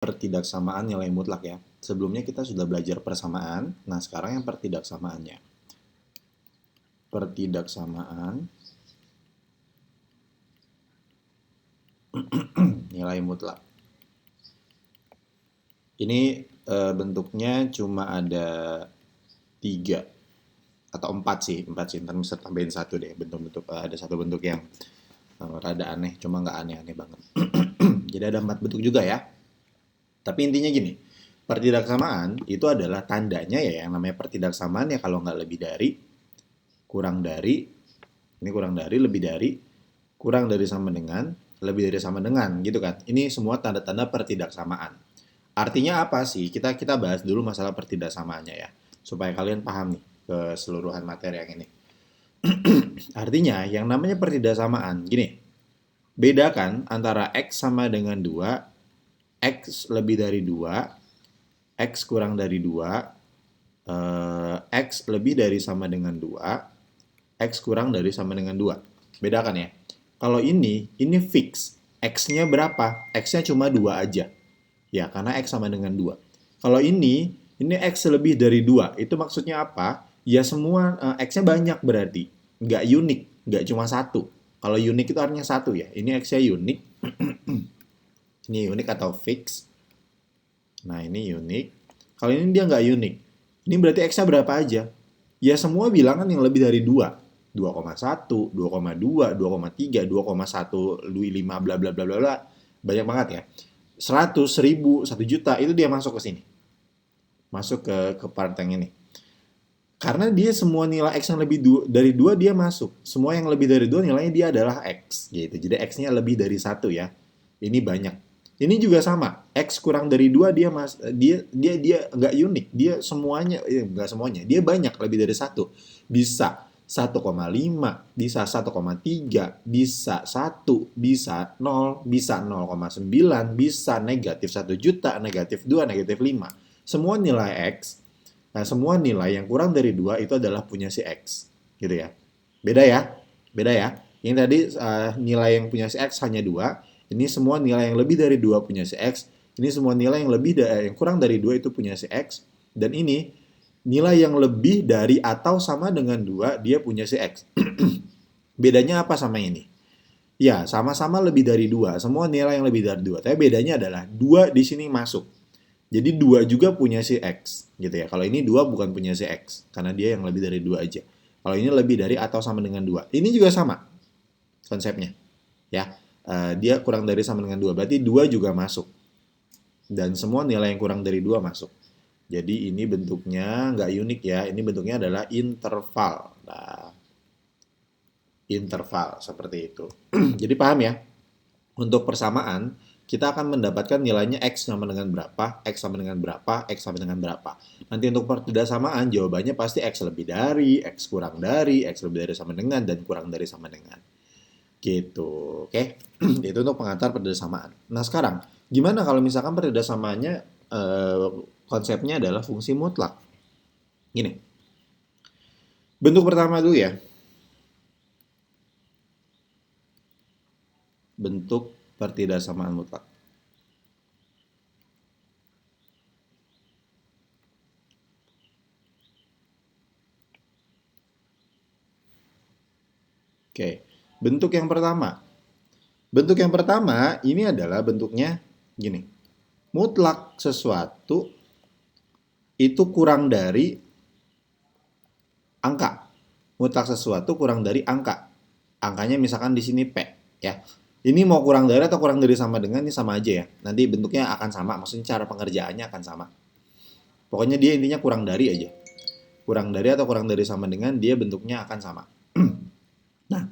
Pertidaksamaan nilai mutlak ya. Sebelumnya kita sudah belajar persamaan, nah sekarang yang pertidaksamaannya. Pertidaksamaan nilai mutlak. Ini bentuknya cuma ada 3 atau 4 sih. Ntar bisa tambahin satu deh, bentuk-bentuk ada satu bentuk yang rada aneh, cuma nggak aneh-aneh banget. Jadi ada 4 bentuk juga ya. Tapi intinya gini, pertidaksamaan itu adalah tandanya ya, yang namanya pertidaksamaan ya kalau nggak lebih dari, kurang dari, ini kurang dari, lebih dari, kurang dari sama dengan, lebih dari sama dengan gitu kan. Ini semua tanda-tanda pertidaksamaan. Artinya apa sih? Kita bahas dulu masalah pertidaksamaannya ya, supaya kalian paham nih keseluruhan materi yang ini. Artinya yang namanya pertidaksamaan gini, bedakan antara X sama dengan 2, X lebih dari 2, X kurang dari 2, X lebih dari sama dengan 2, X kurang dari sama dengan 2. Bedakan ya. Kalau ini fix. X-nya berapa? X-nya cuma 2 aja. Ya, karena X sama dengan 2. Kalau ini X lebih dari 2. Itu maksudnya apa? Ya semua X-nya banyak berarti. Nggak unik, nggak cuma satu. Kalau unik itu artinya satu ya. Ini X-nya unik. Ini unik atau fix. Nah, ini unik. Kalau ini dia nggak unik. Ini berarti X-nya berapa aja? Ya semua bilangan yang lebih dari 2. 2,1, 2,2, 2,3, 2,125 bla bla bla bla bla. Banyak banget ya. 100, 1000, 1 juta itu dia masuk ke sini. Masuk ke part yang ini. Karena dia semua nilai X yang lebih dari 2 dia masuk. Semua yang lebih dari 2 nilainya dia adalah X gitu. Jadi X-nya lebih dari 1 ya. Ini banyak. Ini juga sama. X kurang dari 2 dia nggak unik. Dia semuanya nggak semuanya. Dia banyak lebih dari 1. Bisa 1,5, bisa 1,3, bisa 1, bisa 0, bisa 0,9, bisa negatif 1 juta, negatif 2, negatif 5. Semua nilai X. Nah, semua nilai yang kurang dari 2 itu adalah punya si X. Gitu ya. Beda ya. Beda ya. Ini tadi nilai yang punya si X hanya 2. Ini semua nilai yang lebih dari 2 punya si X. Ini semua nilai yang kurang dari 2 itu punya si X. Dan ini nilai yang lebih dari atau sama dengan 2 dia punya si X. Bedanya apa sama ini? Ya, sama-sama lebih dari 2. Semua nilai yang lebih dari 2. Tapi bedanya adalah 2 di sini masuk. Jadi 2 juga punya si X gitu ya. Kalau ini 2 bukan punya si X karena dia yang lebih dari 2 aja. Kalau ini lebih dari atau sama dengan 2. Ini juga sama konsepnya. Ya. Dia kurang dari sama dengan 2. Berarti 2 juga masuk. Dan semua nilai yang kurang dari 2 masuk. Jadi ini bentuknya nggak unik ya. Ini bentuknya adalah interval. Nah, interval seperti itu. Jadi paham ya? Untuk persamaan, kita akan mendapatkan nilainya X sama dengan berapa, X sama dengan berapa, X sama dengan berapa. Nanti untuk pertidaksamaan, jawabannya pasti X lebih dari, X kurang dari, X lebih dari sama dengan, dan kurang dari sama dengan. Gitu, oke? Itu untuk pengantar pertidaksamaan. Nah sekarang, gimana kalau misalkan pertidaksamaannya konsepnya adalah fungsi mutlak? Gini, bentuk pertama dulu ya. Bentuk pertidaksamaan mutlak. Oke, bentuk yang pertama. Bentuk yang pertama ini adalah bentuknya gini. Mutlak sesuatu itu kurang dari angka. Mutlak sesuatu kurang dari angka. Angkanya misalkan di sini P ya. Ini mau kurang dari atau kurang dari sama dengan ini sama aja ya. Nanti bentuknya akan sama, maksudnya cara pengerjaannya akan sama. Pokoknya dia intinya kurang dari aja. Kurang dari atau kurang dari sama dengan dia bentuknya akan sama. Nah,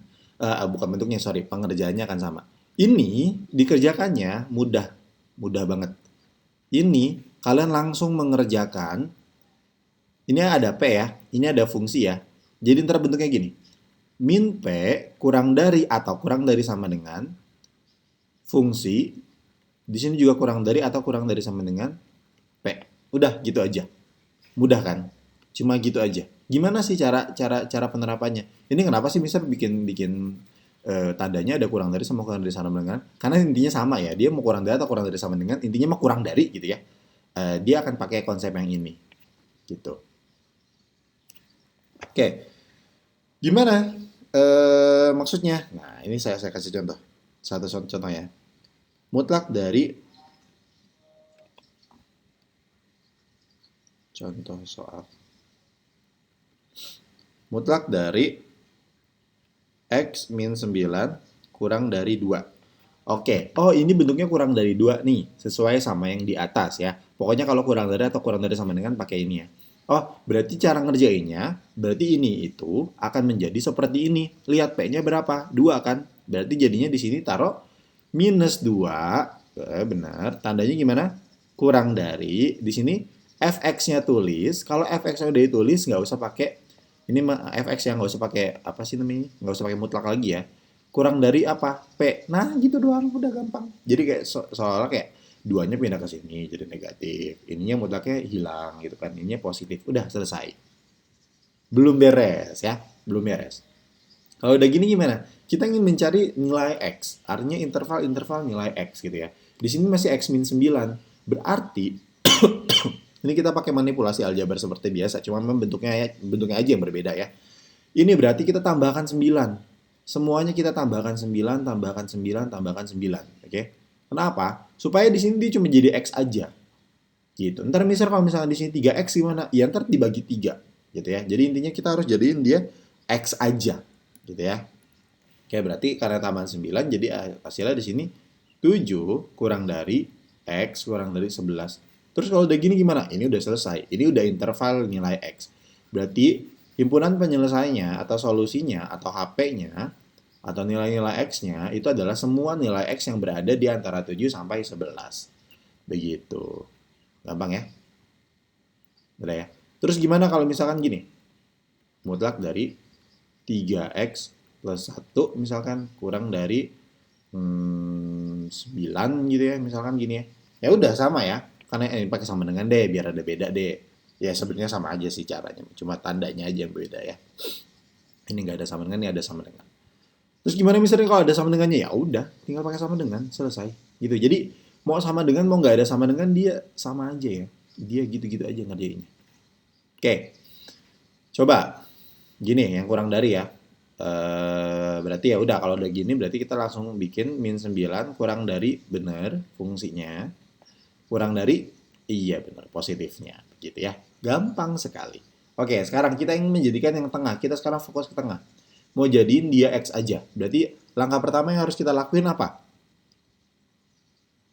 bukan bentuknya, sorry, pengerjaannya akan sama. Ini dikerjakannya mudah, mudah banget. Ini kalian langsung mengerjakan. Ini ada P ya, ini ada fungsi ya. Jadi ntar bentuknya gini. Min P kurang dari atau kurang dari sama dengan fungsi. Di sini juga kurang dari atau kurang dari sama dengan P. Udah gitu aja. Mudah kan? Cuma gitu aja. Gimana sih cara penerapannya? Ini kenapa sih bisa bikin bikin tandanya ada kurang dari sama kurang dari sama dengan, karena intinya sama ya, dia mau kurang dari atau kurang dari sama dengan, intinya mau kurang dari gitu ya. Dia akan pakai konsep yang ini gitu. Oke, gimana maksudnya? Nah, ini saya kasih contoh. Satu contoh ya. Mutlak dari contoh soal. Mutlak dari X min 9 kurang dari 2. Oke, oh ini bentuknya kurang dari 2 nih, sesuai sama yang di atas ya. Pokoknya kalau kurang dari atau kurang dari sama dengan pakai ini ya. Oh, berarti cara ngerjainnya, berarti ini itu akan menjadi seperti ini. Lihat P-nya berapa? 2 kan? Berarti jadinya di sini taruh minus 2. Benar, tandanya gimana? Kurang dari, di sini fx-nya tulis. Kalau fx-nya udah ditulis, nggak usah pakai ini fx yang nggak usah pakai apa sih namanya, nggak usah pakai mutlak lagi ya. Kurang dari apa? P. Nah gitu doang, udah gampang. Jadi kayak soalnya kayak duanya pindah ke sini jadi negatif, ininya mutlaknya hilang gitu kan, ininya positif, udah selesai. Belum beres ya, belum beres. Kalau udah gini gimana? Kita ingin mencari nilai X, artinya interval-interval nilai X gitu ya. Di sini masih X min 9, berarti ini kita pakai manipulasi aljabar seperti biasa, cuma memang bentuknya aja yang berbeda ya. Ini berarti kita tambahkan 9. Semuanya kita tambahkan 9, tambahkan 9, tambahkan 9. Oke? Kenapa? Supaya di sini dia cuma jadi X aja. Gitu. Ntar kalau misalnya di sini 3X gimana? Ya ntar dibagi 3. Gitu ya. Jadi intinya kita harus jadiin dia X aja. Gitu ya. Oke, berarti karena tambahan 9, jadi hasilnya di sini 7 kurang dari X kurang dari 11. Terus kalau udah gini gimana? Ini udah selesai. Ini udah interval nilai X. Berarti himpunan penyelesaiannya atau solusinya atau HP-nya atau nilai-nilai X-nya itu adalah semua nilai X yang berada di antara 7 sampai 11. Begitu. Gampang ya? Udah ya. Terus gimana kalau misalkan gini? Mutlak dari 3X plus 1 misalkan kurang dari 9 gitu ya, misalkan gini ya. Ya udah sama ya. Karena ini pakai sama dengan deh biar ada beda deh. Ya sebenarnya sama aja sih caranya, cuma tandanya aja yang beda ya. Ini nggak ada sama dengan, ini ada sama dengan. Terus gimana misalnya kalau ada sama dengannya? Ya udah, tinggal pakai sama dengan, selesai. Gitu. Jadi mau sama dengan mau nggak ada sama dengan dia sama aja ya. Dia gitu-gitu aja ngerjainnya. Oke, coba gini yang kurang dari ya. Berarti ya udah kalau udah gini berarti kita langsung bikin min 9 kurang dari benar fungsinya. Kurang dari iya benar positifnya gitu ya. Gampang sekali. Oke, sekarang kita ingin menjadikan yang tengah. Kita sekarang fokus ke tengah. Mau jadiin dia X aja. Berarti langkah pertama yang harus kita lakuin apa?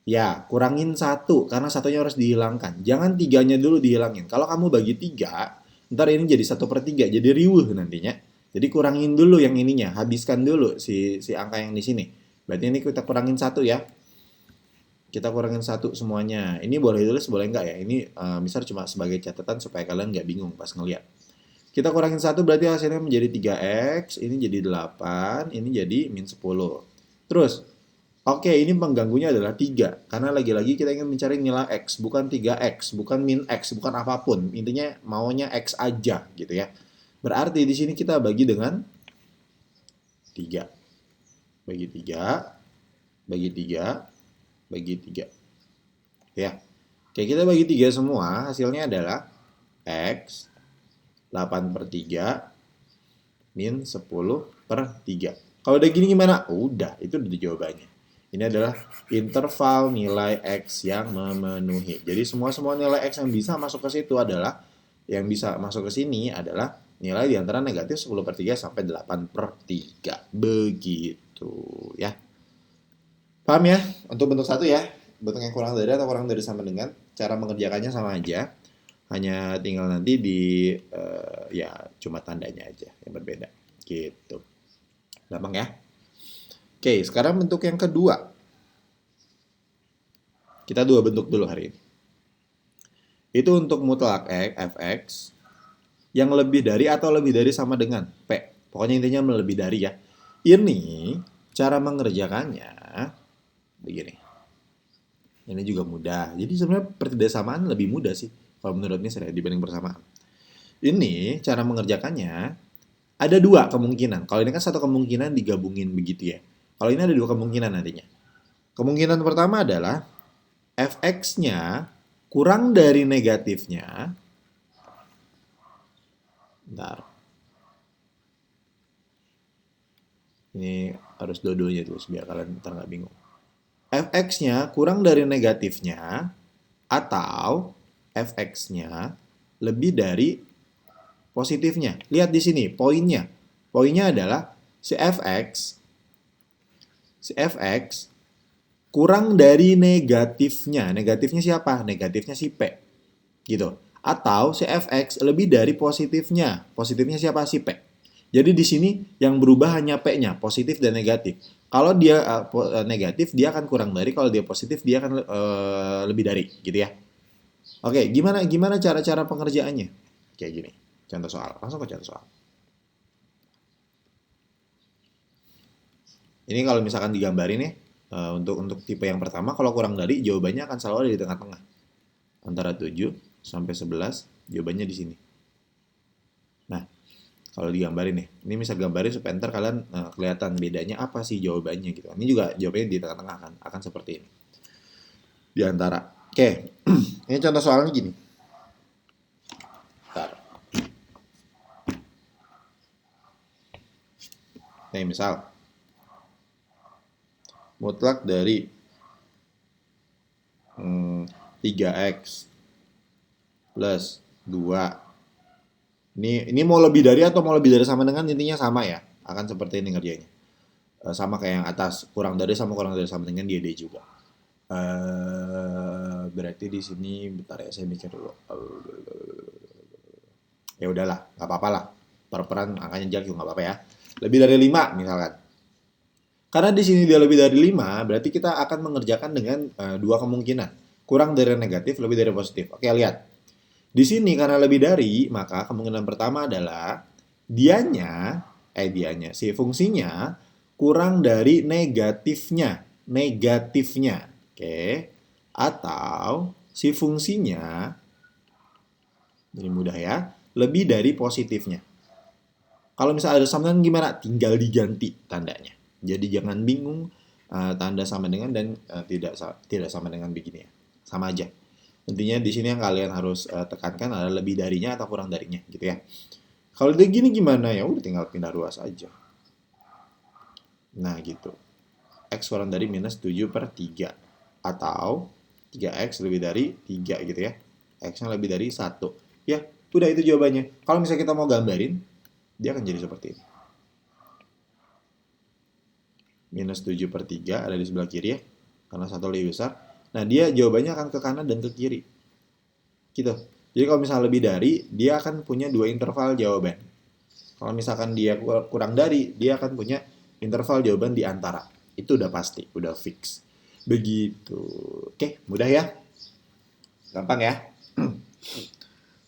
Ya, kurangin satu, karena satunya harus dihilangkan. Jangan tiganya dulu dihilangin. Kalau kamu bagi tiga, ntar ini jadi 1/3, jadi riuh nantinya. Jadi kurangin dulu yang ininya, habiskan dulu si angka yang di sini. Berarti ini kita kurangin satu ya. Kita kurangin satu semuanya. Ini boleh tulis, boleh enggak ya? Ini misal cuma sebagai catatan supaya kalian nggak bingung pas ngeliat. Kita kurangin satu berarti hasilnya menjadi 3X, ini jadi 8, ini jadi min 10. Terus, oke, ini pengganggunya adalah 3. Karena lagi-lagi kita ingin mencari nilai X, bukan 3X, bukan min X, bukan apapun. Intinya maunya X aja gitu ya. Berarti di sini kita bagi dengan 3. Bagi 3, bagi 3, bagi 3. Ya. Oke, kita bagi 3 semua, hasilnya adalah X 8/3 min 10/3. Kalau udah gini gimana? Udah, itu udah jawabannya. Ini adalah interval nilai X yang memenuhi. Jadi semua nilai X yang bisa masuk ke situ adalah, yang bisa masuk ke sini adalah nilai di antara negatif 10/3 sampai 8/3. Begitu ya. Paham ya? Untuk bentuk satu ya. Bentuk yang kurang dari atau kurang dari sama dengan, cara mengerjakannya sama aja. Hanya tinggal nanti di ya cuma tandanya aja yang berbeda. Gitu. Gampang ya? Oke, sekarang bentuk yang kedua. Kita dua bentuk dulu hari ini. Itu untuk mutlak fx yang lebih dari atau lebih dari sama dengan P. Pokoknya intinya lebih dari ya. Ini cara mengerjakannya begini. Ini juga mudah. Jadi sebenarnya pertidasamaan lebih mudah sih kalau menurut saya dibanding persamaan. Ini cara mengerjakannya Ada dua kemungkinan. Kalau ini kan satu kemungkinan digabungin begitu ya. Kalau ini ada dua kemungkinan nantinya. Kemungkinan pertama adalah fx-nya kurang dari negatifnya. Bentar. Ini harus dua-duanya terus biar kalian ntar nggak bingung. Fx-nya kurang dari negatifnya atau fx-nya lebih dari positifnya. Lihat di sini poinnya. Poinnya adalah si fx kurang dari negatifnya. Negatifnya siapa? Negatifnya si P. Gitu. Atau si fx lebih dari positifnya. Positifnya siapa? Si P. Jadi di sini yang berubah hanya P-nya, positif dan negatif. Kalau dia negatif, dia akan kurang dari. Kalau dia positif, dia akan lebih dari, gitu ya. Oke, gimana cara-cara pengerjaannya? Kayak gini. Contoh soal. Langsung ke contoh soal. Ini kalau misalkan digambarin ya, untuk tipe yang pertama, kalau kurang dari, jawabannya akan selalu ada di tengah-tengah. Antara 7 sampai 11, jawabannya di sini. Nah, kalau digambarin nih, ini bisa gambarin supaya ntar kalian kelihatan bedanya apa sih jawabannya gitu. Ini juga jawabannya di tengah-tengah kan, akan seperti ini. Di antara. Oke, ini contoh soalnya gini. Bentar. Nih misal, mutlak dari 3x plus 2. Ini mau lebih dari atau mau lebih dari sama dengan, intinya sama ya. Akan seperti ini ngerjainnya. Sama kayak yang atas, kurang dari sama dengan dia juga. Berarti di sini bentar ya, saya mikir dulu. Ya udahlah, nggak apa-apa lah. Per-peran angkanya jelek juga nggak apa-apa ya. Lebih dari 5 misalkan. Karena di sini dia lebih dari 5, berarti kita akan mengerjakan dengan dua kemungkinan. Kurang dari negatif, lebih dari positif. Oke, lihat. Di sini karena lebih dari, maka kemungkinan pertama adalah si fungsinya kurang dari negatifnya. Negatifnya. Oke. Atau si fungsinya, ini mudah ya, lebih dari positifnya. Kalau misalnya ada sama dengan gimana? Tinggal diganti tandanya. Jadi jangan bingung tanda sama dengan dan tidak sama dengan begini ya. Sama aja. Intinya di sini yang kalian harus tekankan adalah lebih darinya atau kurang darinya gitu ya. Kalau udah gini gimana ya? Udah tinggal pindah ruas aja. Nah gitu. X kurang dari minus 7 per 3. Atau 3X lebih dari 3 gitu ya. X-nya lebih dari 1. Ya, udah itu jawabannya. Kalau misalnya kita mau gambarin, dia akan jadi seperti ini. Minus 7 per 3 ada di sebelah kiri ya. Karena 1 lebih besar. Nah, dia jawabannya akan ke kanan dan ke kiri. Gitu. Jadi kalau misalnya lebih dari, dia akan punya dua interval jawaban. Kalau misalkan dia kurang dari, dia akan punya interval jawaban di antara. Itu udah pasti, udah fix. Begitu. Oke, mudah ya? Gampang ya?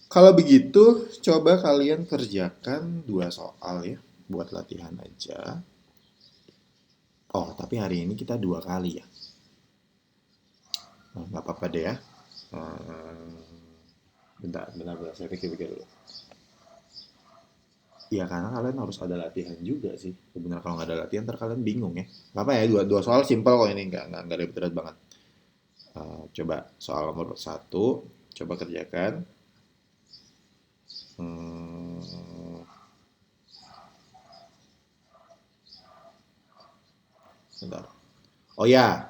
Kalau begitu, coba kalian kerjakan dua soal ya, buat latihan aja. Oh, tapi hari ini kita 2 kali ya. Nggak apa-apa deh ya. Bentar, saya pikir-pikir dulu. Ya karena kalian harus ada latihan juga sih. Sebenarnya kalau nggak ada latihan, ntar kalian bingung ya. Nggak apa ya, dua soal simpel kok ini, nggak ada berat banget. Coba soal nomor 1, coba kerjakan. Bentar. Oh ya,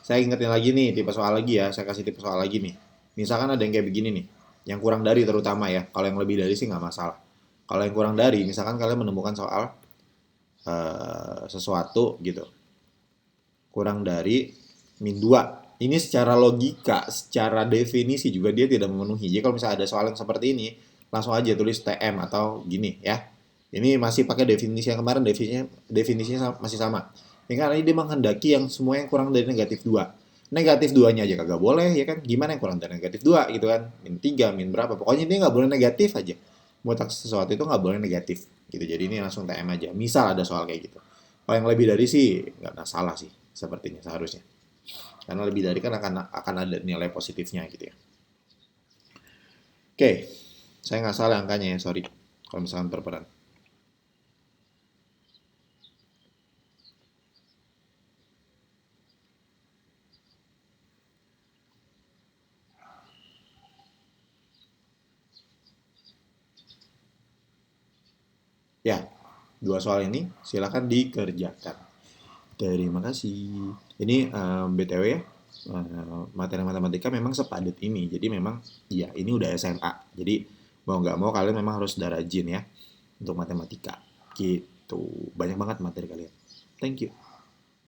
saya ingetin lagi nih, tipe soal lagi ya. Saya kasih tipe soal lagi nih. Misalkan ada yang kayak begini nih, yang kurang dari terutama ya. Kalau yang lebih dari sih nggak masalah. Kalau yang kurang dari, misalkan kalian menemukan soal sesuatu gitu, kurang dari min 2. Ini secara logika, secara definisi juga dia tidak memenuhi. Jadi kalau misalnya ada soal yang seperti ini, langsung aja tulis TM atau gini ya. Ini masih pakai definisi yang kemarin, definisinya masih sama. Ya, karena ini dia menghendaki yang semua yang kurang dari negatif 2. Negatif 2-nya aja kagak boleh, ya kan? Gimana yang kurang dari negatif 2 gitu kan? Min 3, min berapa? Pokoknya dia nggak boleh negatif aja. Mutlak sesuatu itu nggak boleh negatif. Gitu. Jadi ini langsung TM aja. Misal ada soal kayak gitu. Kalau yang lebih dari sih nggak masalah sih. Sepertinya seharusnya. Karena lebih dari kan akan ada nilai positifnya gitu ya. Oke. Saya nggak salah angkanya ya, sorry. Kalau misalkan berperan. Ya, dua soal ini silakan dikerjakan. Terima kasih. Ini BTW ya, materi matematika memang sepadat ini. Jadi memang, ya ini udah SMA. Jadi mau nggak mau kalian memang harus udah rajin ya untuk matematika. Gitu. Banyak banget materi kalian. Thank you.